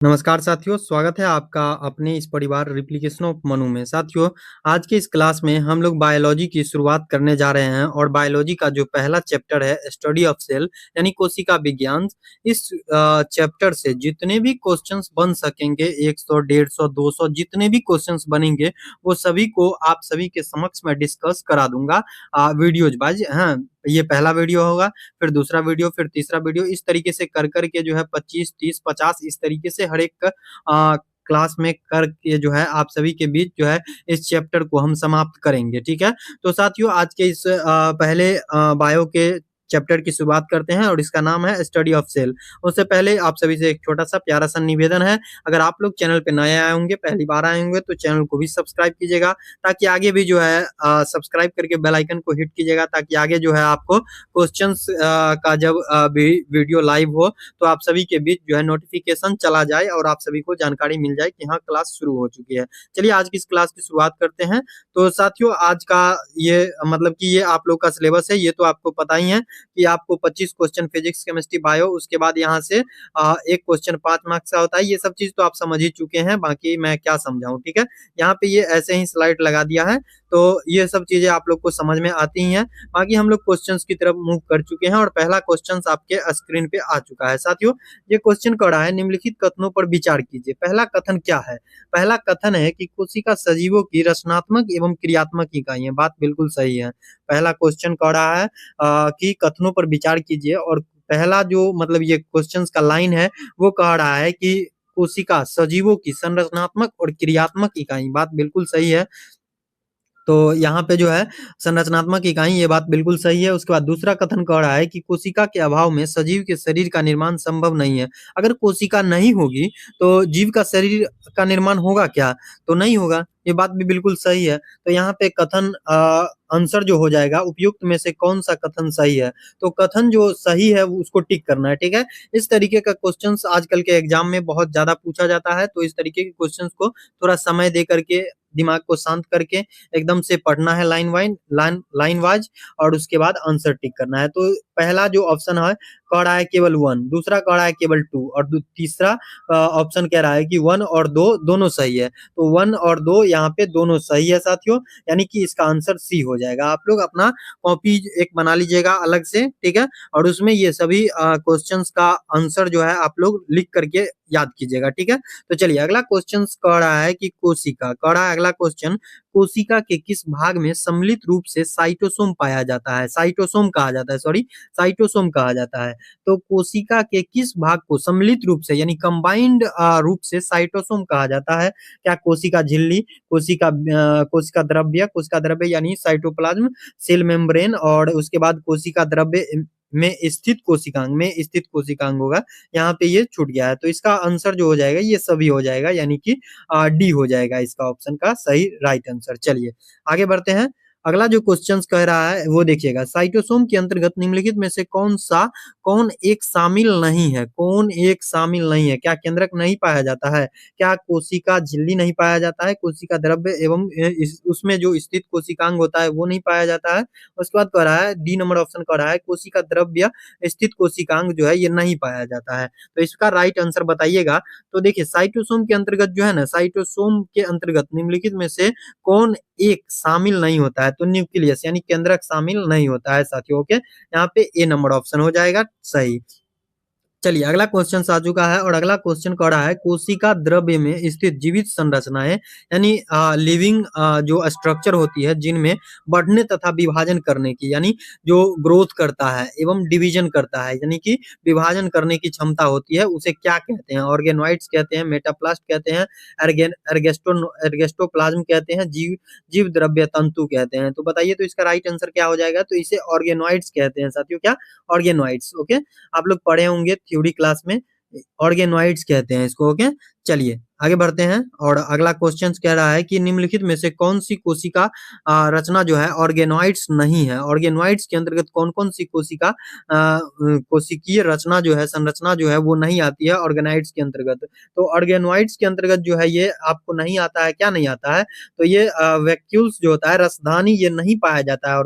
नमस्कार साथियों, स्वागत है आपका अपने इस परिवार रेप्लिकेशन ऑफ मनु में। साथियों, आज के इस क्लास में हम लोग बायोलॉजी की शुरुआत करने जा रहे हैं और बायोलॉजी का जो पहला चैप्टर है स्टडी ऑफ सेल यानी कोशिका विज्ञान। इस चैप्टर से जितने भी क्वेश्चंस बन सकेंगे 100, 150, 200 जितने भी क्वेश्चंस बनेंगे वो सभी को आप सभी के समक्ष मैं डिस्कस करा दूंगा वीडियोज वाइज। हाँ, ये पहला वीडियो होगा, फिर दूसरा वीडियो, फिर तीसरा वीडियो, इस तरीके से कर कर के जो है 25, 30, 50 इस तरीके से हर एक क्लास में करके जो है आप सभी के बीच जो है इस चैप्टर को हम समाप्त करेंगे। ठीक है, तो साथियों आज के इस पहले बायो के चैप्टर की शुरुआत करते हैं और इसका नाम है स्टडी ऑफ सेल। उससे पहले आप सभी से एक छोटा सा प्यारा सा निवेदन है, अगर आप लोग चैनल पे नए आए होंगे, पहली बार आए होंगे तो चैनल को भी सब्सक्राइब कीजिएगा ताकि आगे भी जो है सब्सक्राइब करके बेल आइकन को हिट कीजिएगा ताकि आगे जो है आपको क्वेश्चंस का जब वीडियो लाइव हो तो आप सभी के बीच जो है नोटिफिकेशन चला जाए और आप सभी को जानकारी मिल जाए कि हाँ क्लास शुरू हो चुकी है। चलिए आज की इस क्लास की शुरुआत करते हैं। तो साथियों आज का ये मतलब कि ये आप लोग का सिलेबस है, ये तो आपको पता ही है कि आपको 25 क्वेश्चन फिजिक्स, केमिस्ट्री, बायो, उसके बाद यहाँ से एक क्वेश्चन 5 मार्क्स का होता है। ये सब चीज तो आप समझ ही चुके हैं, बाकी मैं क्या समझाऊं। ठीक है, यहाँ पे ये ऐसे ही स्लाइड लगा दिया है तो ये सब चीजें आप लोग को समझ में आती ही हैं। बाकी हम लोग क्वेश्चंस की तरफ मूव कर चुके हैं और पहला क्वेश्चन आपके स्क्रीन पे आ चुका है। साथियों ये क्वेश्चन कह रहा है निम्नलिखित कथनों पर विचार कीजिए। पहला कथन क्या है? पहला कथन है कि कोशिका सजीवों की रचनात्मक एवं क्रियात्मक इकाई है। बात बिल्कुल सही है। पहला क्वेश्चन कह रहा है कि कथनों पर विचार कीजिए और पहला जो मतलब ये क्वेश्चन का लाइन है वो कह रहा है कि कोशिका सजीवों की संरचनात्मक और क्रियात्मक इकाई। बात बिल्कुल सही है। तो यहाँ पे जो है संरचनात्मक इकाई, ये बात बिल्कुल सही है। उसके बाद दूसरा कथन कह रहा है कि कोशिका के अभाव में सजीव के शरीर का निर्माण संभव नहीं है। अगर कोशिका नहीं होगी तो जीव का शरीर का निर्माण होगा क्या? तो नहीं होगा। ये बात भी बिल्कुल सही है। तो यहाँ पे कथन आंसर जो हो जाएगा उपयुक्त में से कौन सा कथन सही है? तो कथन जो सही है उसको टिक करना है। ठीक है, इस तरीके का क्वेश्चंस आजकल के एग्जाम में बहुत ज्यादा पूछा जाता है, तो इस तरीके के क्वेश्चंस को थोड़ा समय दे करके दिमाग को शांत करके एकदम से पढ़ना है लाइन वाइज और उसके बाद आंसर टिक करना है। तो पहला जो ऑप्शन है कह रहा है केवल 1, दूसरा कह रहा है केवल 2 और तीसरा ऑप्शन कह रहा है कि 1 और 2 दोनों सही है। तो 1 और 2 यहाँ पे दोनों सही है साथियों, यानी कि इसका आंसर सी हो जाएगा। आप लोग अपना कॉपी एक बना लीजिएगा अलग से, ठीक है, और उसमें ये सभी क्वेश्चंस का आंसर जो है आप लोग लिख करके याद कीजिएगा। ठीक है, तो चलिए अगला क्वेश्चन कह रहा है कि कोशिका, कह रहा है अगला क्वेश्चन, कोशिका के किस भाग में सम्मिलित रूप से साइटोसोम पाया जाता है? साइटोसोम कहा जाता है, सॉरी साइटोसोम कहा जाता है। तो कोशिका के किस भाग को सम्मिलित रूप से यानी कंबाइंड रूप से साइटोसोम कहा जाता है? क्या कोशिका झिल्ली, कोशिका द्रव्य यानी साइटोप्लाज्म, सेल मेम्ब्रेन और उसके बाद कोशिका द्रव्य में स्थित कोशिकांग होगा। यहाँ पे ये छूट गया है, तो इसका आंसर जो हो जाएगा ये सभी हो जाएगा, यानी कि डी हो जाएगा इसका ऑप्शन का सही राइट आंसर। चलिए आगे बढ़ते हैं। अगला जो क्वेश्चन कह रहा है वो देखिएगा, साइटोसोम के अंतर्गत निम्नलिखित में से कौन एक शामिल नहीं है? कौन एक शामिल नहीं है? क्या केंद्रक नहीं पाया जाता है? क्या कोशिका झिल्ली नहीं पाया जाता है? कोशिका द्रव्य एवं उसमें जो स्थित कोशिकांग होता है वो नहीं पाया जाता है? उसके बाद कह रहा है डी नंबर ऑप्शन कह रहा है कोशिका द्रव्य स्थित कोशिकांग जो है ये नहीं पाया जाता है। तो इसका राइट आंसर बताइएगा। तो देखिए साइटोसोम के अंतर्गत जो है ना, साइटोसोम के अंतर्गत निम्नलिखित में से कौन एक शामिल नहीं होता है? तो न्यूक्लियस यानी केंद्रक शामिल नहीं होता है साथियों। ओके, यहाँ पे ए नंबर ऑप्शन हो जाएगा सही। चलिए अगला क्वेश्चन आ चुका है और अगला क्वेश्चन कह रहा है कोशिका द्रव्य में स्थित जीवित संरचनाएं यानी लिविंग जो स्ट्रक्चर होती है जिनमें बढ़ने तथा विभाजन करने की यानी जो ग्रोथ करता है एवं डिवीजन करता है यानी कि विभाजन करने की क्षमता होती है, उसे क्या कहते हैं? ऑर्गेनॉइड्स कहते हैं, मेटाप्लास्ट कहते हैं, एर्गेस्टोप्लाज्म कहते हैं, जीव द्रव्य तंतु कहते हैं। तो बताइए तो इसका राइट आंसर क्या हो जाएगा? तो इसे ऑर्गेनॉइड्स कहते हैं साथियों। क्या? ऑर्गेनॉइड्स। ओके, आप लोग पढ़े होंगे थ्योरी क्लास में, ऑर्गेनॉइड्स कहते हैं इसको। ओके, चलिए आगे बढ़ते हैं और अगला क्वेश्चन कह रहा है कि निम्नलिखित में से कौन सी कोशिका रचना जो है ऑर्गेनॉइड्स नहीं है? ऑर्गेनॉइड्स के अंतर्गत कौन कौन सी कोशिकीय रचना जो है, संरचना जो है वो नहीं आती है ऑर्गेनॉइड्स के अंतर्गत? तो ऑर्गेनॉइड्स के अंतर्गत जो है ये आपको नहीं आता है। क्या नहीं आता है? तो ये वैक्यूल्स जो होता है रसधानी, ये नहीं पाया जाता है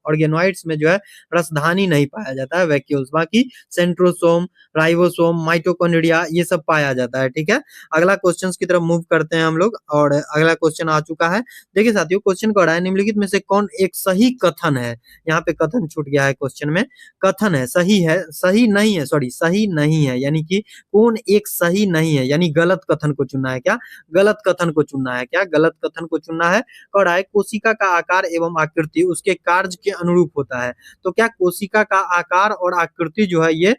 ऑर्गेनोइड्स में जो है रसधानी नहीं पाया जाता है, वैक्यूल्स। बाकी सेंट्रोसोम, राइबोसोम, माइटोकॉन्ड्रिया ये सब पाया जाता है, ठीक है। अगला क्वेश्चन की तरफ मूव करते हैं हम लोग और अगला क्वेश्चन आ चुका है। देखिए साथियों, क्वेश्चन कह रहा है निम्नलिखित में से कौन एक सही कथन है। यहाँ पे कथन छूट गया है क्वेश्चन में। कथन है, सही नहीं है, सॉरी सही नहीं है, यानी कि कौन एक सही नहीं है, यानी गलत कथन को चुनना है क्या, गलत कथन को चुनना है क्या, गलत कथन को चुनना है। कह रहा है कोशिका का आकार एवं आकृति उसके कार्य के अनुरूप होता है। तो क्या कोशिका का आकार और आकृति जो है ये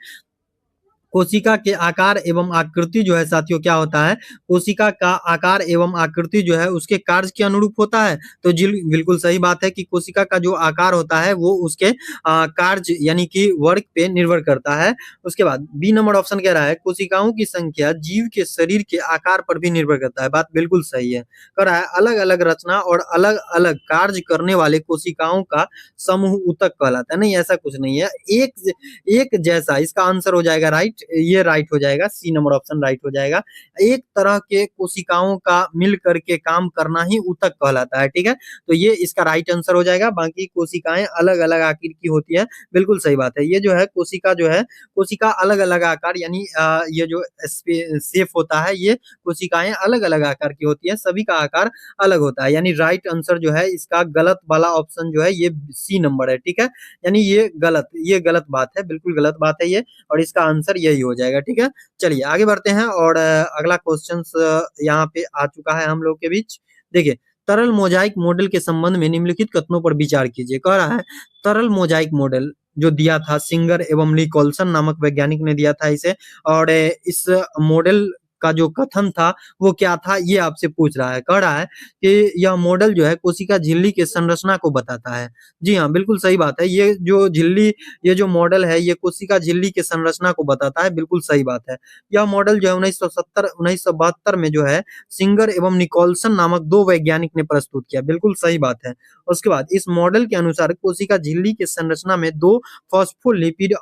कोशिका के आकार एवं आकृति जो है साथियों क्या होता है, कोशिका का आकार एवं आकृति जो है उसके कार्य के अनुरूप होता है। तो बिल्कुल सही बात है कि कोशिका का जो आकार होता है वो उसके कार्य यानी कि वर्क पे निर्भर करता है। उसके बाद बी नंबर ऑप्शन कह रहा है कोशिकाओं की संख्या जीव के शरीर के आकार पर भी निर्भर करता है। बात बिल्कुल सही है। कह रहा है अलग अलग रचना और अलग अलग कार्य करने वाले कोशिकाओं का समूह ऊतक कहलाता है। नहीं, ऐसा कुछ नहीं है, एक जैसा इसका आंसर हो जाएगा राइट, ये राइट हो जाएगा, सी नंबर ऑप्शन राइट हो जाएगा। एक तरह के कोशिकाओं का मिल करके काम करना ही ऊतक कहलाता है, ठीक है। तो ये इसका राइट आंसर हो जाएगा। बाकी कोशिकाएं अलग अलग आकार की होती है, बिल्कुल सही बात है। ये जो है कोशिका जो है, कोशिका अलग अलग आकार यानी ये जो शेप होता है ये कोशिकाएं अलग अलग आकार की होती है, सभी का आकार अलग होता है। यानी राइट आंसर जो है इसका गलत वाला ऑप्शन जो है ये सी नंबर है, ठीक है। यानी ये गलत बात है, बिल्कुल गलत बात है ये, और इसका आंसर यही हो जाएगा, ठीक है। चलिए आगे बढ़ते हैं और अगला क्वेश्चन यहाँ पे आ चुका है हम लोग के बीच। देखिए, तरल मोजाइक मॉडल के संबंध में निम्नलिखित कथनों पर विचार कीजिए। कह रहा है तरल मोजाइक मॉडल जो दिया था सिंगर एवं निकोलसन नामक वैज्ञानिक ने दिया था इसे, और इस मॉडल का जो कथन था वो क्या था ये आपसे पूछ रहा है। कह रहा है कि यह मॉडल जो है कोशिका झिल्ली के संरचना को बताता है। जी हाँ, बिल्कुल सही बात है। ये जो मॉडल है ये कोशिका झिल्ली के संरचना को बताता है, बिल्कुल सही बात है। यह मॉडल जो है 1972 में जो है सिंगर एवं निकोलसन नामक दो वैज्ञानिक ने प्रस्तुत किया, बिल्कुल सही बात है। उसके बाद इस मॉडल के अनुसार कोशिका झिल्ली के संरचना में दो फॉस्फोलिपिड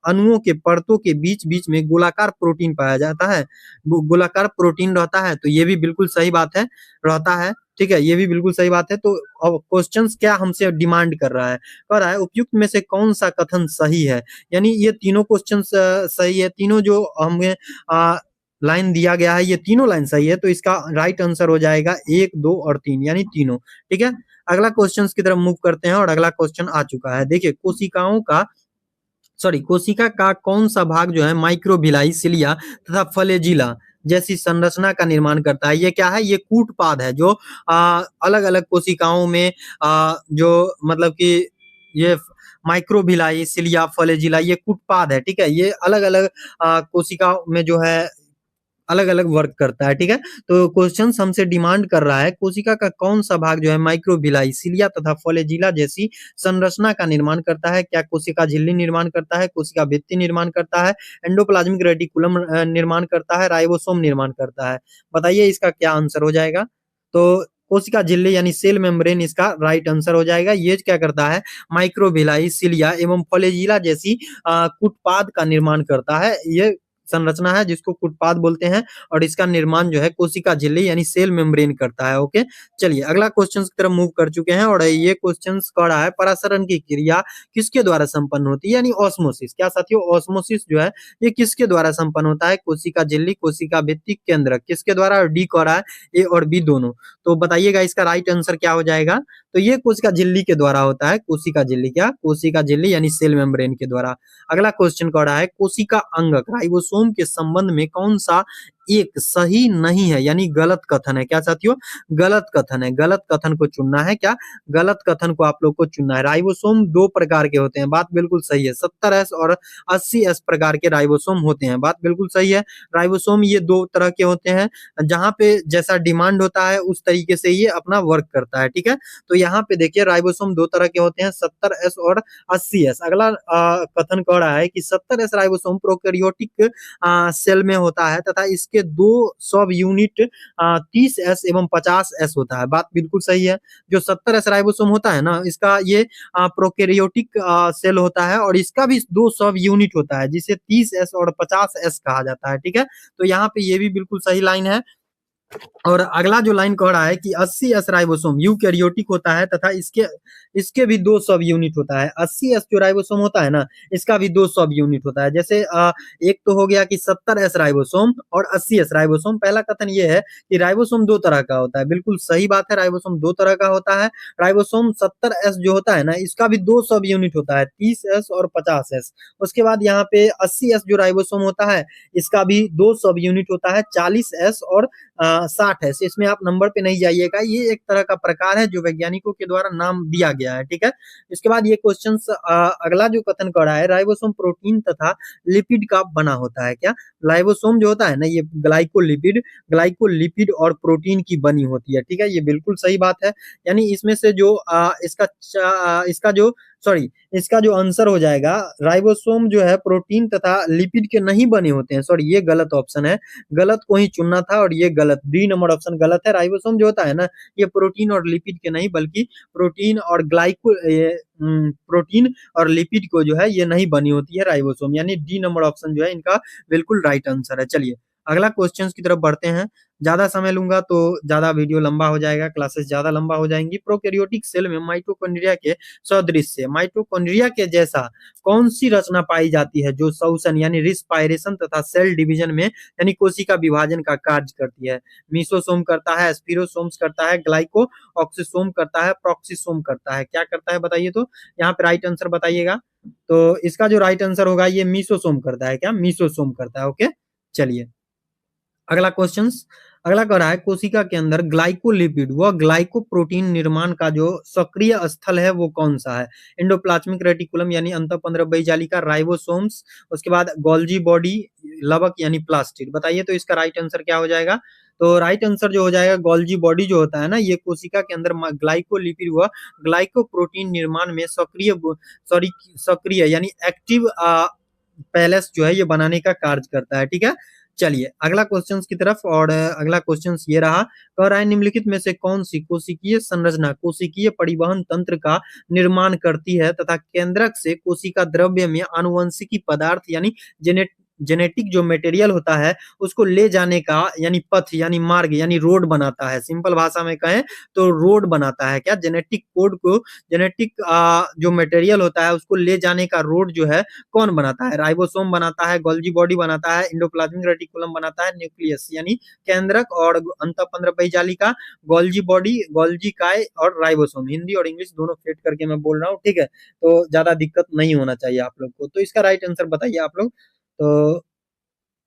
अणुओं के परतों के बीच बीच में गोलाकार प्रोटीन पाया जाता है, गोलाकार प्रोटीन रहता है। तो ये भी बिल्कुल सही बात है, रहता है, ठीक है, ये भी बिल्कुल सही बात है। तो अब क्वेश्चंस क्या हमसे डिमांड कर रहा है, कह रहा है उपयुक्त में से कौन सा कथन सही है। यानी ये तीनों क्वेश्चंस सही है, तीनों जो हमें लाइन दिया गया है ये तीनों लाइन सही है। तो इसका राइट आंसर हो जाएगा 1, 2 और 3, यानी तीनों, ठीक है। अगला क्वेश्चन की तरफ मूव करते हैं और अगला क्वेश्चन आ चुका है। देखिए, कोशिका का कौन सा भाग जो है माइक्रोबिलाई, सिलिया तथा फ्लैजिला जैसी संरचना का निर्माण करता है। ये क्या है, ये कूटपाद है जो अलग अलग कोशिकाओं में जो मतलब कि ये माइक्रोबिलाई, सिलिया, फ्लैजिला ये कूटपाद है, ठीक है। ये अलग अलग कोशिकाओं में जो है अलग अलग वर्क करता है, ठीक है। तो क्वेश्चन हमसे डिमांड कर रहा है कोशिका का कौन सा भाग जो है माइक्रोबिलाई, सिलिया तथा फ्लैजिला जैसी संरचना का निर्माण करता है। क्या कोशिका झिल्ली निर्माण करता है, कोशिका भित्ति निर्माण करता है, एंडोप्लाज्मिक रेटिकुलम निर्माण करता है, राइबोसोम निर्माण करता है। बताइए इसका क्या आंसर हो जाएगा। तो कोशिका झिल्ली यानी सेल मेम्ब्रेन इसका राइट आंसर हो जाएगा। ये क्या करता है, माइक्रोबिलाई, सिलिया एवं फ्लैजिला जैसी कूटपाद का निर्माण करता है। ये संरचना है जिसको कूटपाद बोलते हैं, और इसका निर्माण जो है कोशिका झिल्ली यानी सेल मेम्ब्रेन करता है। ओके, चलिए अगला क्वेश्चन की तरफ मूव कर चुके हैं और ये क्वेश्चन कह रहा है परासरण की क्रिया किसके द्वारा संपन्न होती है, यानी ऑस्मोसिस। क्या साथियों, ऑस्मोसिस जो है ये किसके द्वारा संपन्न होता है, कोशिका झिल्ली, कोशिका भित्ति, केंद्रक, किसके द्वारा, और डी कह रहा है ए और बी दोनों। तो बताइएगा इसका राइट आंसर क्या हो जाएगा। तो ये कोशिका झिल्ली के द्वारा होता है, कोशिका झिल्ली, क्या कोशिका झिल्ली यानी सेल मेम्ब्रेन के द्वारा। अगला क्वेश्चन कह रहा है कोशिका अंगक राइबोसोम के संबंध में कौन सा एक सही नहीं है, यानी गलत कथन है। क्या साथियों, गलत कथन है, गलत कथन को चुनना है। क्या, गलत कथन को आप लोग को चुनना है। राइबोसोम दो प्रकार के होते हैं, बात बिल्कुल सही है। 70S और 80S प्रकार के राइबोसोम होते हैं, बात बिल्कुल सही है। राइबोसोम ये दो तरह के होते हैं, जहां पे जैसा डिमांड होता है उस तरीके से ये अपना वर्क करता है, ठीक है। तो यहाँ पे देखिए राइबोसोम दो तरह के होते हैं, 70S और 80S। अगला कथन कह रहा है कि 70S राइबोसोम प्रोकैरियोटिक सेल में होता है तथा इसके दो सब यूनिट 30S एवं 50S होता है। बात बिल्कुल सही है। जो 70S राइबोसोम होता है ना, इसका ये प्रोकैरियोटिक सेल होता है और इसका भी दो सब यूनिट होता है जिसे 30S और 50S कहा जाता है, ठीक है। तो यहाँ पे ये भी बिल्कुल सही लाइन है। और अगला जो लाइन कह रहा है कि 80 एस राइबोसोम यूकैरियोटिक होता है तथा इसके इसके भी दो सब यूनिट होता है। 80 एस जो राइबोसोम होता है ना, इसका भी दो सब यूनिट होता है। जैसे एक तो हो गया कि 70 एस राइबोसोम और 80 एस राइबोसोम। पहला कथन ये है कि राइबोसोम दो तरह का होता है। बिल्कुल सही बात है, राइबोसोम दो तरह का होता है। राइबोसोम 70 एस जो होता है ना, इसका भी दो सब यूनिट होता है, 30 एस और 50 एस। उसके बाद यहाँ पे 80 एस जो राइबोसोम होता है, इसका भी दो सब यूनिट होता है, 40 एस और 60 है। इसमें आप नंबर पे नहीं जाइएगा, ये एक तरह का प्रकार है जो वैज्ञानिकों के द्वारा नाम दिया गया है, ठीक है। इसके बाद ये क्वेश्चन अगला जो कथन कर रहा है, राइबोसोम प्रोटीन तथा लिपिड का बना होता है क्या। राइबोसोम जो होता है ना, ये ग्लाइकोलिपिड और प्रोटीन की बनी होती है, ठीक है। ये बिल्कुल सही बात है। यानी इसमें से जो इसका जो सॉरी इसका जो आंसर हो जाएगा, राइबोसोम जो है प्रोटीन तथा लिपिड के नहीं बने होते हैं। सॉरी, ये गलत ऑप्शन है, गलत को ही चुनना था और ये गलत, डी नंबर ऑप्शन गलत है। राइबोसोम जो होता है ना, ये प्रोटीन और लिपिड के नहीं बल्कि प्रोटीन और लिपिड को जो है ये नहीं बनी होती है राइबोसोम, यानी डी नंबर ऑप्शन जो है इनका बिल्कुल राइट आंसर है। चलिए अगला क्वेश्चन की तरफ बढ़ते हैं। ज्यादा समय लूंगा तो ज्यादा वीडियो लंबा हो जाएगा, क्लासेस ज्यादा लंबा हो जाएंगी। प्रोकैरियोटिक सेल में माइटोकॉन्ड्रिया के सदृश से माइटोकॉन्ड्रिया के जैसा कौन सी रचना पाई जाती है जो श्वसन यानी रिस्पायरेशन तथा सेल डिवीजन में यानी कोशिका विभाजन का कार्य करती है। मीसोसोम करता है, स्पिरोसोम्स करता है, ग्लाइको ऑक्सीसोम करता है, प्रॉक्सीसोम करता है, क्या करता है बताइए। तो यहाँ पे राइट आंसर बताइएगा। तो इसका जो राइट आंसर होगा ये मीसोसोम करता है, क्या मीसोसोम करता है। ओके, चलिए अगला क्वेश्चन। अगला कह रहा है कोशिका के अंदर ग्लाइकोलिपिड व ग्लाइकोप्रोटीन निर्माण का जो सक्रिय स्थल है वो कौन सा है। एंडोप्लाज्मिक रेटिकुलम यानी अंतःपंद्रव्ययी जालिका, राइबोसोम्स, उसके बाद गोल्जी बॉडी, लवक यानी प्लास्टिड। बताइए तो इसका राइट आंसर क्या हो जाएगा। तो राइट आंसर जो हो जाएगा गोल्जी बॉडी जो होता है ना, ये कोशिका के अंदर ग्लाइकोलिपिड व ग्लाइकोप्रोटीन निर्माण में सक्रिय यानी एक्टिव पैलेस जो है ये बनाने का कार्य करता है, ठीक है। चलिए अगला क्वेश्चन की तरफ। और अगला क्वेश्चन ये रहा, कह रहा है निम्नलिखित में से कौन सी कोशिकीय संरचना कोशिकीय परिवहन तंत्र का निर्माण करती है तथा केंद्रक से कोशिका द्रव्य में आनुवंशिकी पदार्थ यानी जेनेटिक जो मटेरियल होता है उसको ले जाने का यानी पथ यानी मार्ग यानी रोड बनाता है। सिंपल भाषा में कहें तो रोड बनाता है, क्या जेनेटिक कोड को, जेनेटिक जो मटेरियल होता है उसको ले जाने का रोड जो है कौन बनाता है। राइबोसोम बनाता है, गोल्जी बॉडी बनाता है, इंडोप्लाज्मिक रेटिकुलम बनाता है, न्यूक्लियस यानी केंद्रक और अंतःपंद्रव्ययी जालिका, गोल्जी बॉडी, गोल्जी काय और राइबोसोम। हिंदी और इंग्लिश दोनों फेट करके मैं बोल रहा हूँ, ठीक है। तो ज्यादा दिक्कत नहीं होना चाहिए आप लोग को। तो इसका राइट आंसर बताइए आप लोग। तो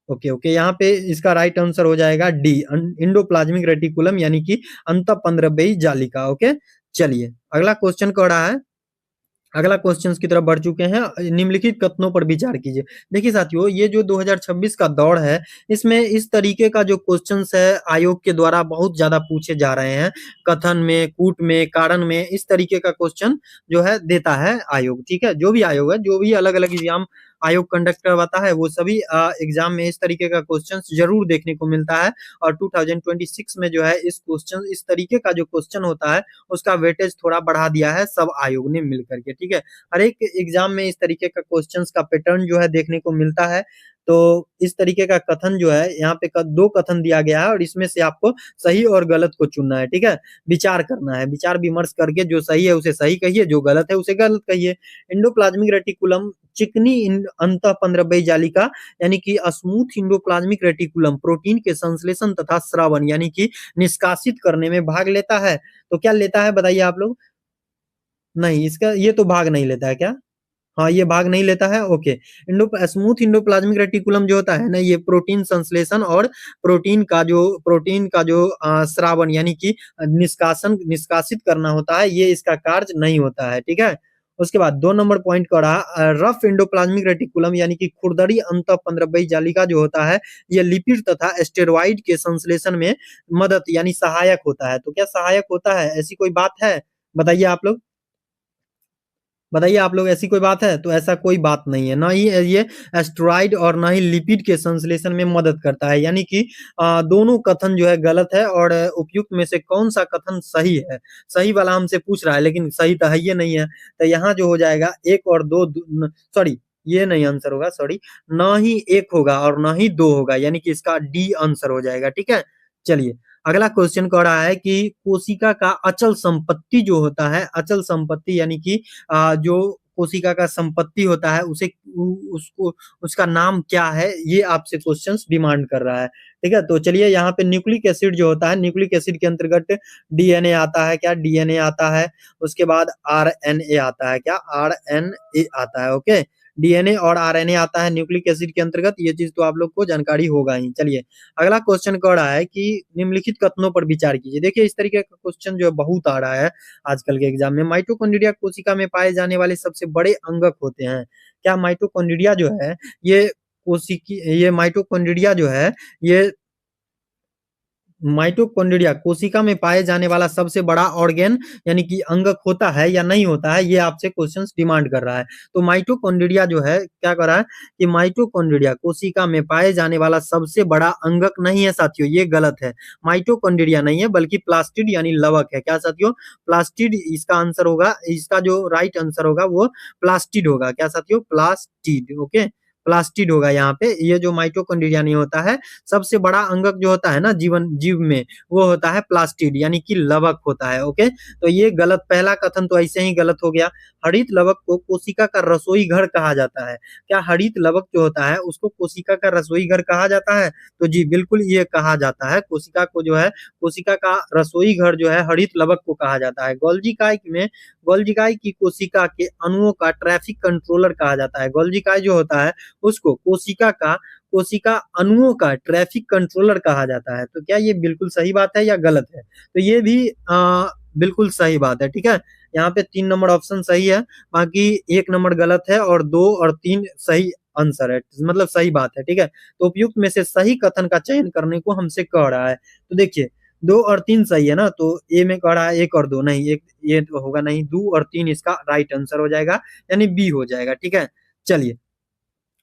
ओके ओके, यहाँ पे इसका राइट आंसर हो जाएगा डी, इंडोप्लाज्मिक रेटिकुलम यानी कि अंतःपंद्रव्ययी जालिका। ओके, चलिए अगला क्वेश्चन कह रहा है, अगला क्वेश्चन की तरफ बढ़ चुके हैं। निम्नलिखित कथनों पर विचार कीजिए। देखिए साथियों, ये जो 2026 का दौर है, इसमें इस तरीके का जो क्वेश्चंस है आयोग के द्वारा बहुत ज्यादा पूछे जा रहे हैं। कथन में, कूट में, कारण में, इस तरीके का क्वेश्चन जो है देता है आयोग, ठीक है। जो भी आयोग है, जो भी अलग अलग एग्जाम आयोग कंडक्ट करवाता है, वो सभी एग्जाम में इस तरीके का क्वेश्चन जरूर देखने को मिलता है। और 2026 में जो है इस तरीके का जो क्वेश्चन होता है उसका वेटेज थोड़ा बढ़ा दिया है सब आयोग ने मिलकर के, ठीक है। हर एक एग्जाम में इस तरीके का क्वेश्चंस का पैटर्न जो है देखने को मिलता है। तो इस तरीके का कथन जो है यहाँ पे दो कथन दिया गया है और इसमें से आपको सही और गलत को चुनना है, ठीक है। विचार करना है, विचार विमर्श करके जो सही है उसे सही कहिए, जो गलत है उसे गलत कहिए। इंडोप्लाज्मिक रेटिकुलम चिकनी अंतःपंद्रव्ययी जालिका यानी कि स्मूथ इंडोप्लाज्मिक रेटिकुलम प्रोटीन के संश्लेषण तथा श्रवण यानी कि निष्कासित करने में भाग लेता है। तो क्या लेता है बताइए आप लोग। नहीं, इसका ये तो भाग नहीं लेता है क्या। हाँ, ये भाग नहीं लेता है। ओके, स्मूथ इंडोप्लाज्मिक रेटिकुलम जो होता है ना, ये प्रोटीन संश्लेषण और प्रोटीन का जो श्रावण यानी कि निष्कासित करना होता है, ये इसका कार्य नहीं होता है, ठीक है। उसके बाद 2 नंबर पॉइंट का रहा, रफ इंडोप्लाज्मिक रेटिकुलम यानी कि खुरदरी अंतःपंद्रव्ययी जालिका जो होता है, ये लिपिड तथा स्टेरॉइड के संश्लेषण में मदद यानी सहायक होता है। तो क्या सहायक होता है, ऐसी कोई बात है बताइए आप लोग। बताइए आप लोग, ऐसी कोई बात है। तो ऐसा कोई बात नहीं है, ना ही ये एस्टेरॉइड और ना ही लिपिड के संश्लेषण में मदद करता है। यानी कि दोनों कथन जो है गलत है। और उपयुक्त में से कौन सा कथन सही है, सही वाला हमसे पूछ रहा है, लेकिन सही तो है ये नहीं है। तो यहाँ जो हो जाएगा एक और दो, सॉरी ये नहीं आंसर होगा, सॉरी, ना ही एक होगा और ना ही दो होगा, यानी कि इसका डी आंसर हो जाएगा, ठीक है। चलिए अगला क्वेश्चन कह रहा है कि कोशिका का अचल संपत्ति जो होता है, अचल संपत्ति यानी कि जो कोशिका का संपत्ति होता है उसे उसको उसका नाम क्या है, ये आपसे क्वेश्चंस डिमांड कर रहा है। ठीक है, तो चलिए यहाँ पे न्यूक्लिक एसिड जो होता है, न्यूक्लिक एसिड के अंतर्गत डीएनए आता है क्या, डीएनए आता है। उसके बाद आरएनए आता है क्या, आरएनए आता है। ओके, डीएनए और आरएनए आता है न्यूक्लिक एसिड के अंतर्गत, ये चीज तो आप लोग को जानकारी होगा ही। चलिए अगला क्वेश्चन कह रहा है कि निम्नलिखित कथनों पर विचार कीजिए। देखिए इस तरीके का क्वेश्चन जो है बहुत आ रहा है आजकल के एग्जाम में। माइटोकॉन्ड्रिया कोशिका में पाए जाने वाले सबसे बड़े अंगक होते हैं क्या, माइटोकॉन्ड्रिया जो है ये कोशिकी ये माइटोकॉन्ड्रिया जो है ये माइटोकॉन्ड्रिया कोशिका में पाए जाने वाला सबसे बड़ा ऑर्गेन यानी कि अंगक होता है या नहीं होता है, ये आपसे क्वेश्चंस डिमांड कर रहा है। तो माइटोकॉन्ड्रिया जो है क्या कर रहा है कि माइटोकॉन्ड्रिया कोशिका में पाए जाने वाला सबसे बड़ा अंगक नहीं है साथियों, ये गलत है। माइटोकॉन्ड्रिया नहीं है बल्कि प्लास्टिड यानी लवक है। क्या साथियों, प्लास्टिड इसका आंसर होगा, इसका जो राइट आंसर होगा वो प्लास्टिड होगा। क्या साथियों, प्लास्टिड। ओके, प्लास्टिड होगा यहाँ पे। ये जो माइटोकॉन्ड्रिया नहीं होता है, सबसे बड़ा अंगक जो होता है ना जीव में, वो होता है प्लास्टिड यानी कि लवक होता है। ओके, तो ये गलत, पहला कथन तो ऐसे ही गलत हो गया। हरित लवक को कोशिका का रसोई घर कहा जाता है क्या, हरित लवक जो होता है उसको कोशिका का रसोई घर कहा जाता है? तो जी बिल्कुल ये कहा जाता है। कोशिका को जो है, कोशिका का रसोई घर जो है हरित लवक को कहा जाता है। गोल्जी काई की कोशिका के अणुओं का ट्रैफिक कंट्रोलर कहा जाता है। गोल्जी काई जो होता है उसको कोशिका अणुओं का ट्रैफिक कंट्रोलर कहा जाता है। तो क्या ये बिल्कुल सही बात है या गलत है? तो ये भी बिल्कुल सही बात है। ठीक है, यहाँ पे 3 नंबर ऑप्शन सही है, बाकी 1 नंबर गलत है और 2 और 3 सही आंसर है, मतलब सही बात है। ठीक है, तो उपयुक्त में से सही कथन का चयन करने को हमसे कह रहा है। तो देखिए 2 और 3 सही है ना, तो ए में कह रहा है 1 और 2 नहीं, एक ये तो होगा नहीं, 2 और 3 इसका राइट आंसर हो जाएगा, यानी बी हो जाएगा। ठीक है, चलिए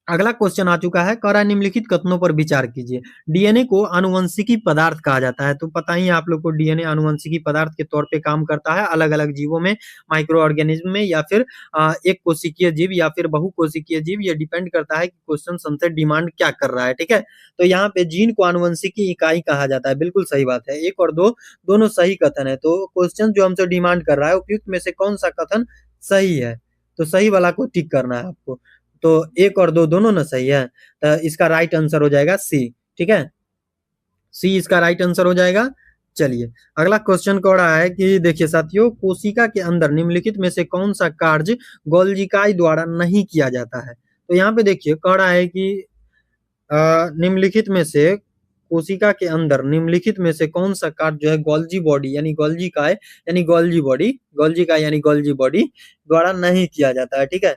अगला क्वेश्चन आ चुका है, कह रहा है निम्नलिखित कथनों पर विचार कीजिए। डीएनए को आनुवंशिकी पदार्थ कहा जाता है। तो पता ही है आप लोग को, डीएनए आनुवंशिकी पदार्थ के तौर पे काम करता है अलग अलग जीवों में, माइक्रो ऑर्गेनिज्म में, या फिर एक कोशिकीय जीव या फिर बहुकोशिकीय जीव। ये डिपेंड करता है कि क्वेश्चन हमसे डिमांड क्या कर रहा है। ठीक है, तो यहाँ पे जीन को आनुवंशिकी इकाई कहा जाता है, बिल्कुल सही बात है। 1 और 2 दोनों सही कथन है। तो क्वेश्चन जो हमसे डिमांड कर रहा है उपयुक्त में से कौन सा कथन सही है, तो सही वाला को टिक करना है आपको। तो 1 और 2 दोनों ना सही है, तो इसका राइट आंसर हो जाएगा सी। ठीक है, सी इसका राइट आंसर हो जाएगा। चलिए अगला क्वेश्चन कह रहा है कि देखिए साथियों, कोशिका के अंदर निम्नलिखित में से कौन सा कार्य गोल्जिकाई द्वारा नहीं किया जाता है? तो यहाँ पे देखिए कह रहा है कि निम्नलिखित में से कोशिका के अंदर निम्नलिखित में से कौन सा कार्य जो है गोल्जी बॉडी यानी गोल्जिकाई यानी गोल्जी बॉडी, गोल्जिकाई यानी गोल्जी बॉडी द्वारा नहीं किया जाता है। ठीक है,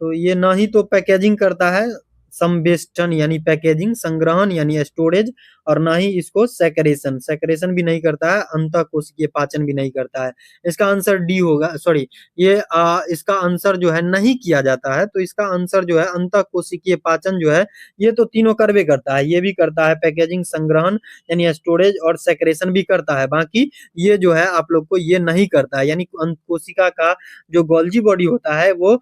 तो ये ना ही तो पैकेजिंग करता है, संवेष्टन यानी पैकेजिंग, संग्रहण यानी स्टोरेज, और ना ही इसको सेक्रेशन, सेक्रेशन भी नहीं करता है, अंतःकोशिकीय पाचन भी नहीं करता है। इसका आंसर डी होगा, सॉरी ये इसका आंसर जो है नहीं किया जाता है, तो इसका आंसर जो है अंतःकोशिकीय पाचन जो है ये तो तीनों करवे करता है, ये भी करता है पैकेजिंग, संग्रहण यानी स्टोरेज, और सेक्रेशन भी करता है। बाकी ये जो है आप लोग को ये नहीं करता है, यानी कोशिका का जो गोल्जी बॉडी होता है वो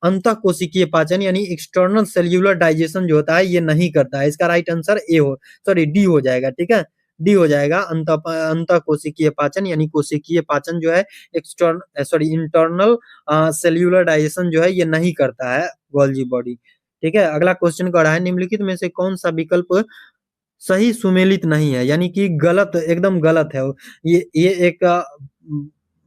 अंतःकोशिकीय पाचन यानी एक्सटर्नल सेल्यूलर डाइजेशन जो होता है ये नहीं करता है। इसका राइट आंसर ए हो, सॉरी डी हो जाएगा। ठीक है, डी हो जाएगा। अंतःकोशिकीय पाचन यानी कोशिकीय पाचन जो है इंटरनल सेल्यूलर डाइजेशन जो है ये नहीं करता है गोल्जी बॉडी। ठीक है, अगला क्वेश्चन कर रहा है निम्नलिखित में से कौन सा विकल्प सही सुमेलित नहीं है, यानी कि गलत, एकदम गलत है। ये एक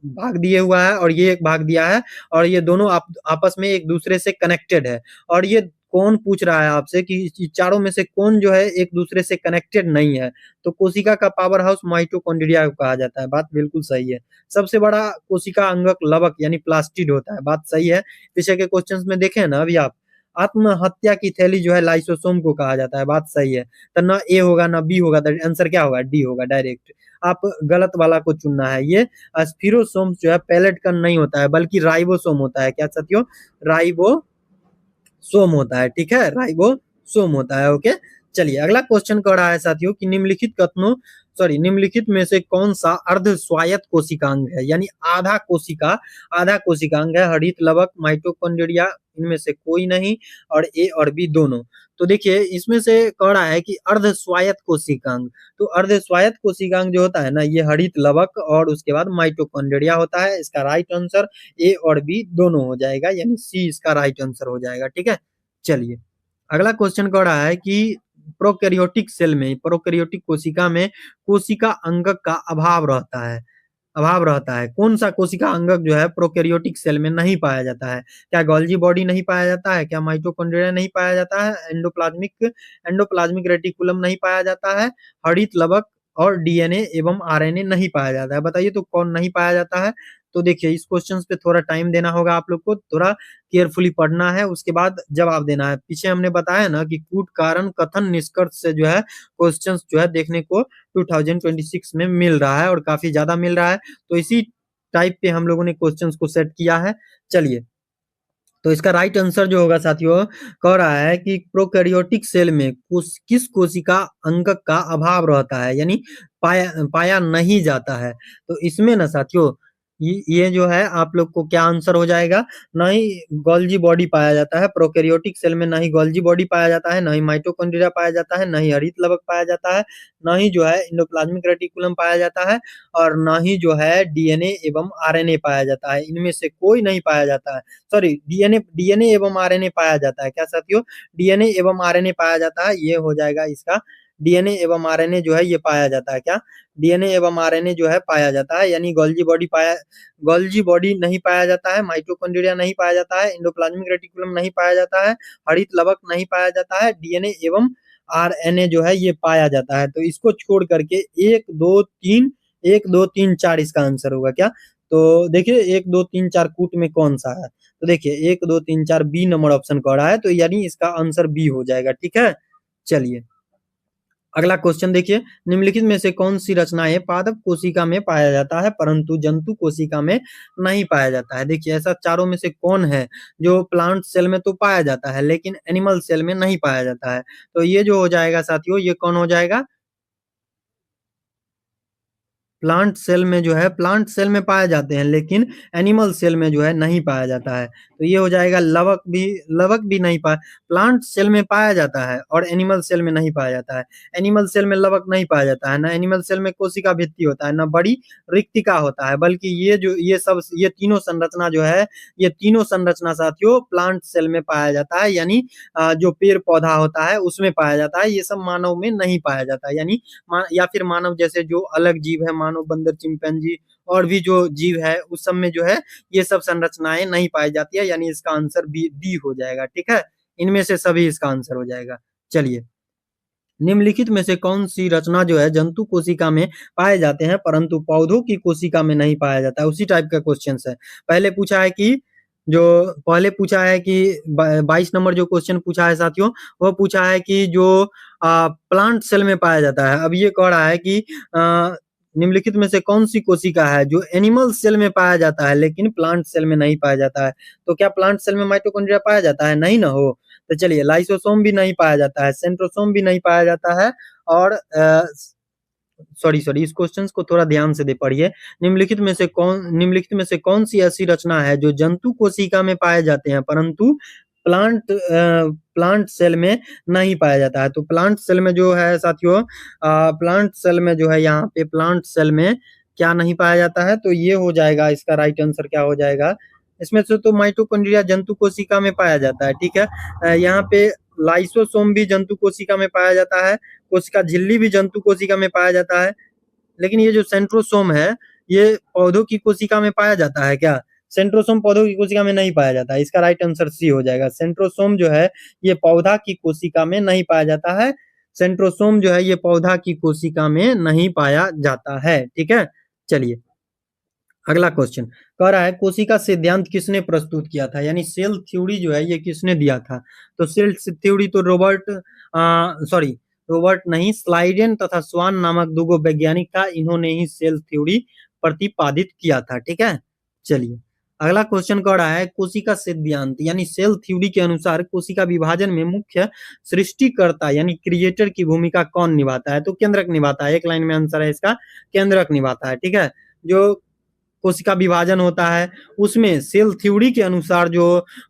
भाग दिए हुआ है और ये एक भाग दिया है, और ये दोनों आपस में एक दूसरे से कनेक्टेड है। और ये कौन पूछ रहा है आपसे कि चारों में से कौन जो है एक दूसरे से कनेक्टेड नहीं है? तो कोशिका का पावर हाउस माइटोकॉन्ड्रिया को कहा जाता है, बात बिल्कुल सही है। सबसे बड़ा कोशिका अंगक लवक यानी प्लास्टिड होता है, बात सही है। पीछे के क्वेश्चंस में देखें ना अभी आप, आत्महत्या की थैली जो है लाइसोसोम को कहा जाता है, बात सही है। तो ना ए होगा ना बी होगा, तो आंसर क्या होगा, डी होगा डायरेक्ट। आप गलत वाला को चुनना है। ये स्फीरोसोम जो है पैलेट कण नहीं होता है बल्कि राइबोसोम होता है। क्या साथियों, राइबोसोम होता है। ठीक है, राइबोसोम होता है। ओके, चलिए अगला क्वेश्चन कह रहा है साथियों कि निम्नलिखित में से कौन सा अर्ध स्वायत्त कोशिकांग है, यानी आधा कोशिकांग है? हरित लवक, माइटोकॉन्ड्रिया, इनमें से कोई नहीं, और ए और बी दोनों। तो देखिए इसमें से कह रहा है कि अर्ध स्वायत्त कोशिकांग। तो अर्ध स्वायत्त कोशिकांग जो होता है ना, ये हरित लवक और उसके बाद माइटोकॉन्ड्रिया होता है। इसका राइट आंसर ए और बी दोनों हो जाएगा, यानी सी इसका राइट आंसर हो जाएगा। ठीक है, चलिए अगला क्वेश्चन कह रहा है कि प्रोकैरियोटिक सेल में, प्रोकैरियोटिक कोशिका में कोशिका अंगक का अभाव रहता है। कौन सा कोशिका अंगक जो है प्रोकैरियोटिक सेल में नहीं पाया जाता है? क्या गोल्जी बॉडी नहीं पाया जाता है? क्या माइटोकॉन्ड्रिया नहीं पाया जाता है? एंडोप्लाज्मिक रेटिकुलम नहीं पाया जाता है? हरित लवक और डीएनए एवं आरएनए नहीं पाया जाता है? बताइए तो कौन नहीं पाया जाता है? तो देखिए इस क्वेश्चन पे थोड़ा टाइम देना होगा आप लोग को, थोड़ा केयरफुली पढ़ना है, उसके बाद जवाब देना है। पीछे हमने बताया ना कि कूट कारण कथन निष्कर्ष से जो है क्वेश्चंस जो है देखने को 2026 में मिल रहा है और काफी ज्यादा मिल रहा है। तो इसी टाइप पे हम लोगों ने क्वेश्चंस को सेट किया है। चलिए, तो इसका राइट आंसर जो होगा साथियों, कह रहा है कि प्रोकैरियोटिक सेल में किस कोशिका अंगक का अभाव रहता है, यानी पाया नहीं जाता है। तो इसमें ना साथियों ये जो है आप लोग को क्या आंसर हो जाएगा, ना ही गोल्जी बॉडी पाया जाता है प्रोकैरियोटिक सेल में, ना ही गोल्जी बॉडी पाया जाता है, ना ही माइटोकॉन्ड्रिया पाया जाता है, ना ही हरित लवक पाया जाता है, ना ही जो है एंडोप्लाज्मिक रेटिकुलम पाया जाता है, और ना ही जो है डीएनए एवं आरएनए पाया जाता है। इनमें से कोई नहीं पाया जाता है। सॉरी, डीएनए एवं आरएनए पाया जाता है। क्या साथियों, डीएनए एवं आरएनए पाया जाता है, ये हो जाएगा इसका। डीएनए एवं आरएनए जो है ये पाया जाता है। क्या, डीएनए एवं आरएनए जो है पाया जाता है, यानी गोल्जी बॉडी नहीं पाया जाता है, माइटोकॉन्ड्रिया नहीं पाया जाता है, एंडोप्लाज्मिक रेटिकुलम नहीं पाया जाता है, हरित लवक नहीं पाया जाता है, डीएनए एवं आरएनए जो है ये पाया जाता है। तो इसको छोड़ करके 1 2 3 4 इसका आंसर होगा। क्या, तो देखिए 1 2 3 4 कूट में कौन सा है? तो देखिए 1 2 3 4 बी नंबर ऑप्शन कह रहा है, तो यानी इसका आंसर बी हो जाएगा। ठीक है, चलिए अगला क्वेश्चन देखिए, निम्नलिखित में से कौन सी रचनाएं पादप कोशिका में पाया जाता है परंतु जंतु कोशिका में नहीं पाया जाता है? देखिए ऐसा चारों में से कौन है जो प्लांट सेल में तो पाया जाता है लेकिन एनिमल सेल में नहीं पाया जाता है? तो ये जो हो जाएगा साथियों, ये कौन हो जाएगा? प्लांट सेल में जो है, प्लांट सेल में पाए जाते हैं लेकिन एनिमल सेल में जो है नहीं पाया जाता है। तो ये हो जाएगा लवक भी नहीं पाया। प्लांट सेल में पाया जाता है और एनिमल सेल में नहीं पाया जाता है। एनिमल सेल में लवक नहीं पाया जाता है, ना एनिमल सेल में कोशिका भित्ति होता है, ना बड़ी रिक्तिका होता है, बल्कि ये तीनों संरचना जो है, ये तीनों संरचना साथियों प्लांट सेल में पाया जाता है, यानी जो पेड़ पौधा होता है उसमें पाया जाता है। ये सब मानव में नहीं पाया जाता है, यानी या फिर मानव जैसे जो अलग जीव है, मानव, बंदर, चिंपैंजी और भी जो जीव है उस सब में जो है ये सब संरचनाएं नहीं पाई जाती है, यानी इसका आंसर बी हो जाएगा। ठीक है, इनमें से सभी इसका आंसर हो जाएगा। चलिए, निम्नलिखित में से कौन सी रचना जो है जंतु कोशिका में पाए जाते हैं परंतु पौधों की कोशिका में नहीं पाया जाता है? उसी टाइप का क्वेश्चन है। जो पहले पूछा है कि 22 नंबर जो क्वेश्चन पूछा है साथियों, वो पूछा है कि जो प्लांट सेल में पाया जाता है। अब ये कह रहा है कि निम्नलिखित में से कौन सी कोशिका है जो एनिमल सेल में पाया जाता है लेकिन प्लांट सेल में नहीं पाया जाता है? तो क्या प्लांट सेल में माइटोकॉन्ड्रिया पाया जाता है? नहीं ना हो। तो चलिए, लाइसोसोम भी नहीं पाया जाता है, सेंट्रोसोम भी नहीं पाया जाता है, और सॉरी इस क्वेश्चन को थोड़ा ध्यान से दे पढ़िए। निम्नलिखित में से कौन सी ऐसी रचना है जो जंतु कोशिका में पाए जाते हैं परंतु प्लांट सेल में नहीं पाया जाता है? तो प्लांट सेल में जो है साथियों, प्लांट सेल में जो है, यहाँ पे प्लांट सेल में क्या नहीं पाया जाता है? तो ये हो जाएगा इसका राइट आंसर। क्या हो जाएगा इसमें से? तो माइटोकॉन्ड्रिया जंतु कोशिका में पाया जाता है। ठीक है, यहाँ पे लाइसोसोम भी जंतु कोशिका में पाया जाता है, कोशिका झिल्ली भी जंतु कोशिका में पाया जाता है, लेकिन ये जो सेंट्रोसोम है ये पौधों की कोशिका में पाया जाता है। क्या, सेंट्रोसोम पौधों की कोशिका में नहीं पाया जाता है? इसका राइट आंसर सी हो जाएगा। सेंट्रोसोम जो है ये पौधा की कोशिका में नहीं पाया जाता है। सेंट्रोसोम जो है ये पौधा की कोशिका में नहीं पाया जाता है। ठीक है, चलिए अगला क्वेश्चन कह रहा है कोशिका सिद्धांत किसने प्रस्तुत किया था, यानी सेल थ्योरी जो है ये किसने दिया था? तो सेल थ्योरी तो रोबर्ट नहीं, स्लाइडेन तथा स्वान नामक दो वैज्ञानिक था, इन्होंने ही सेल थ्योरी प्रतिपादित किया था। ठीक है, चलिए अगला क्वेश्चन कह रहा है कोशिका सिद्धांत यानी सेल थ्योरी के अनुसार कोशिका विभाजन में मुख्य सृष्टिकर्ता यानी क्रिएटर की भूमिका कौन निभाता है? तो केंद्रक निभाता है। एक लाइन में आंसर है इसका, केंद्रक निभाता है। ठीक है, जो कोशिका विभाजन होता है, उसमें सेल थ्योरी के अनुसार जो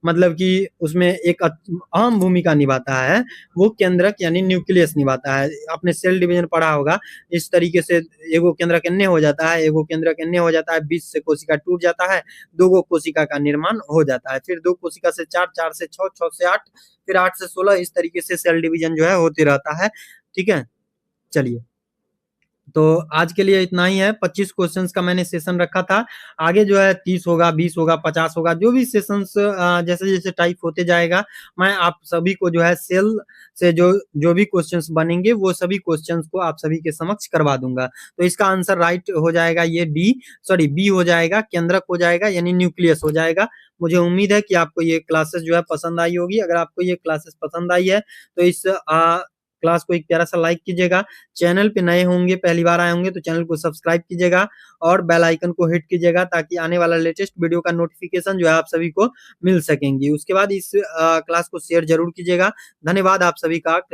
मतलब कि उसमें एक अहम भूमिका निभाता है, वो केंद्रक यानी न्यूक्लियस निभाता है। आपने सेल डिवीजन पढ़ा होगा, इस तरीके से एगो केंद्रक एन्ने हो जाता है, एगो केंद्रक एन्ने हो जाता है, बीच से कोशिका टूट जाता है, 2 गो कोशिका का निर्माण हो जाता है। फिर 2 कोशिका से 4, 4 से 6, 6 से 8, फिर 8 से 16, इस तरीके से सेल डिवीजन जो है होते रहता है। ठीक है? चलिए। तो आज के लिए इतना ही है। 25 क्वेश्चंस का मैंने सेशन रखा था। आगे जो है 30 होगा, 20 होगा, 50 होगा, जो भी सेशंस जैसे-जैसे टाइप होते जाएगा, मैं आप सभी को जो है सेल से जो जो भी क्वेश्चंस बनेंगे, वो सभी क्वेश्चंस को आप सभी के समक्ष करवा दूँगा। तो इसका आंसर राइट हो जाएगा ये बी हो जाएगा, केंद्रक हो जाएगा यानी न्यूक्लियस हो जाएगा। मुझे उम्मीद है कि आपको ये क्लासेस जो है पसंद आई होगी। अगर आपको ये क्लासेस पसंद आई है, तो इस क्लास को एक प्यारा-सा लाइक कीजिएगा। चैनल पे नए होंगे, पहली बार आए होंगे तो चैनल को सब्सक्राइब कीजिएगा और बेल आइकन को हिट कीजिएगा ताकि आने वाला लेटेस्ट वीडियो का नोटिफिकेशन जो है आप सभी को मिल सकेंगी। उसके बाद इस क्लास को शेयर ज़रूर कीजिएगा। धन्यवाद आप सभी का। क्ला